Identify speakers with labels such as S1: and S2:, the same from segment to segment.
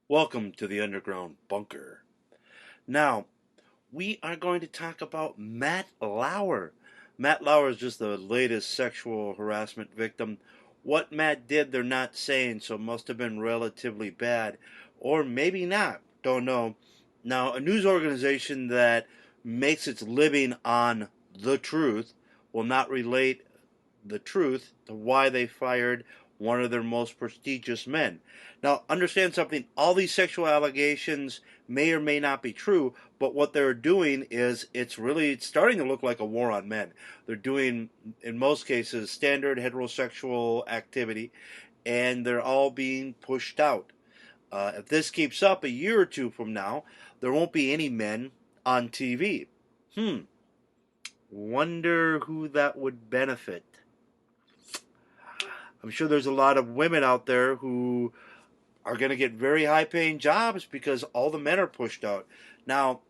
S1: Welcome to the Underground Bunker. Now, we are going to talk about Matt Lauer. Matt Lauer is just the latest sexual harassment victim. What Matt did, they're not saying, so it must have been relatively bad. Or maybe not. Don't know. Now, a news organization that makes its living on the truth will not relate the truth to why they fired one of their most prestigious men. Now, understand something, all these sexual allegations may or may not be true, but what they're doing is it's starting to look like a war on men. They're doing, in most cases, standard heterosexual activity, and they're all being pushed out. If this keeps up a year or two from now, there won't be any men on TV. Wonder who that would benefit. I'm sure there's a lot of women out there who are going to get very high paying jobs because all the men are pushed out. Now,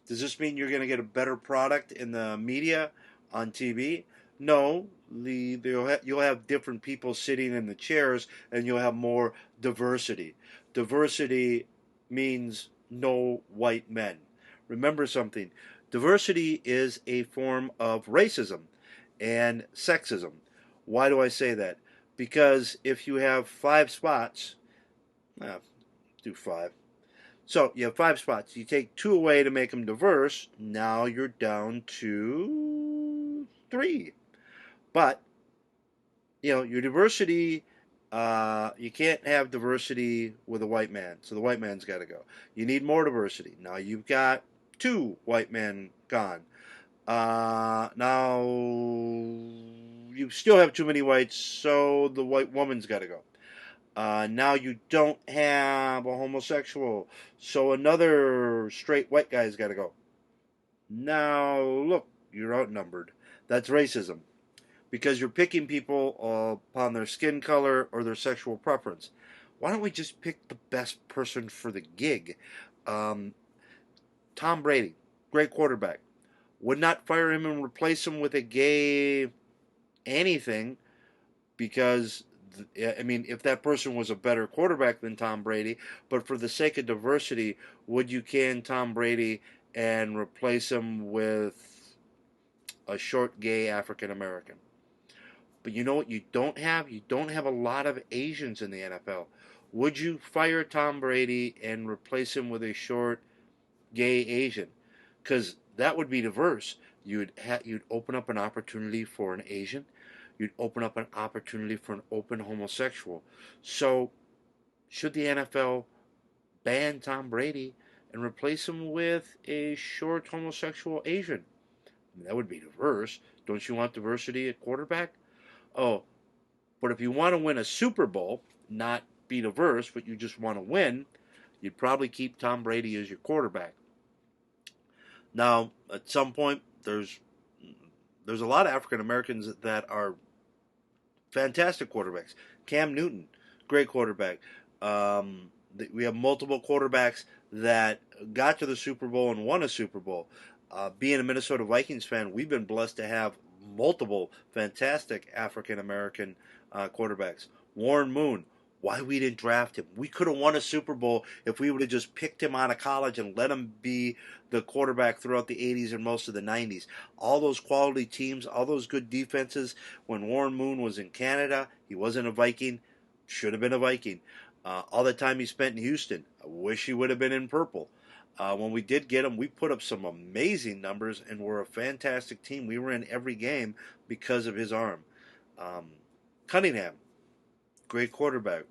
S1: does this mean you're going to get a better product in the media on TV? No, you'll have different people sitting in the chairs and you'll have more diversity. Diversity means no white men. Remember something, diversity is a form of racism and sexism. Why do I say that? Because if you have 5 spots, uh, do 5. So you have 5 spots. You take 2 away to make them diverse. Now you're down to 3. But your diversity. You can't have diversity with a white man. So the white man's got to go. You need more diversity. Now you've got 2 white men gone. Now you still have too many whites, so the white woman's got to go. Now you don't have a homosexual, so another straight white guy's got to go. Now, look, you're outnumbered. That's racism. Because you're picking people upon their skin color or their sexual preference. Why don't we just pick the best person for the gig? Um, Tom Brady, great quarterback. Would not fire him and replace him with a gay anything because I mean, if that person was a better quarterback than Tom Brady, but for the sake of diversity, would you can Tom Brady and replace him with a short gay African American? But you know what you don't have? You don't have a lot of Asians in the NFL. Would you fire Tom Brady and replace him with a short gay Asian? Because that would be diverse. You'd open up an opportunity for an Asian. You'd open up an opportunity for an open homosexual. So, should the NFL ban Tom Brady and replace him with a short homosexual Asian? I mean, that would be diverse. Don't you want diversity at quarterback? Oh, but if you want to win a Super Bowl, not be diverse, but you just want to win, you'd probably keep Tom Brady as your quarterback. Now, at some point, there's a lot of African Americans that are fantastic quarterbacks. Cam Newton, great quarterback. We have multiple quarterbacks that got to the Super Bowl and won a Super Bowl. Being a Minnesota Vikings fan, we've been blessed to have multiple fantastic African American quarterbacks. Warren Moon, why we didn't draft him? We could have won a Super Bowl if we would have just picked him out of college and let him be the quarterback throughout the 80s and most of the 90s. All those quality teams, all those good defenses. When Warren Moon was in Canada, he wasn't a Viking. Should have been a Viking. All the time he spent in Houston, I wish he would have been in purple. When we did get him, we put up some amazing numbers and were a fantastic team. We were in every game because of his arm. Um, Cunningham, great quarterback.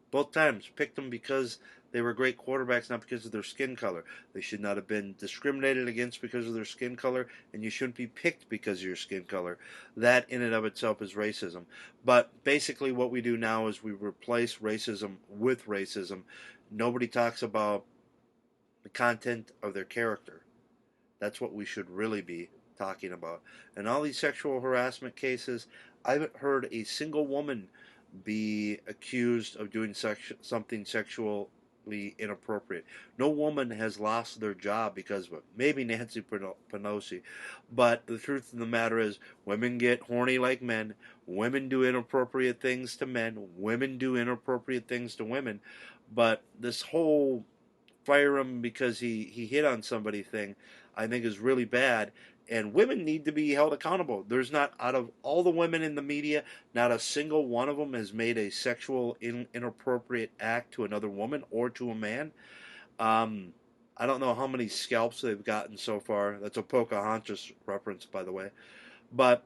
S1: Both times picked them because they were great quarterbacks, not because of their skin color. They should not have been discriminated against because of their skin color, and you shouldn't be picked because of your skin color. That in and of itself is racism. But basically what we do now is we replace racism with racism. Nobody talks about the content of their character. That's what we should really be talking about. And all these sexual harassment cases, I haven't heard a single woman be accused of doing something sexual sexually inappropriate. No woman has lost their job because of it. Maybe Nancy Pelosi, but the truth of the matter is, women get horny like men. Women do inappropriate things to men. Women do inappropriate things to women. But this whole fire him because he hit on somebody thing, I think is really bad. And women need to be held accountable. There's not, out of all the women in the media, not a single one of them has made a sexual inappropriate act to another woman or to a man. Um, I don't know how many scalps they've gotten so far. That's a Pocahontas reference, by the way. But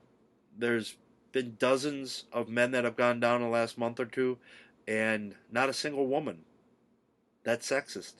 S1: there's been dozens of men that have gone down in the last month or two, and not a single woman. That's sexist.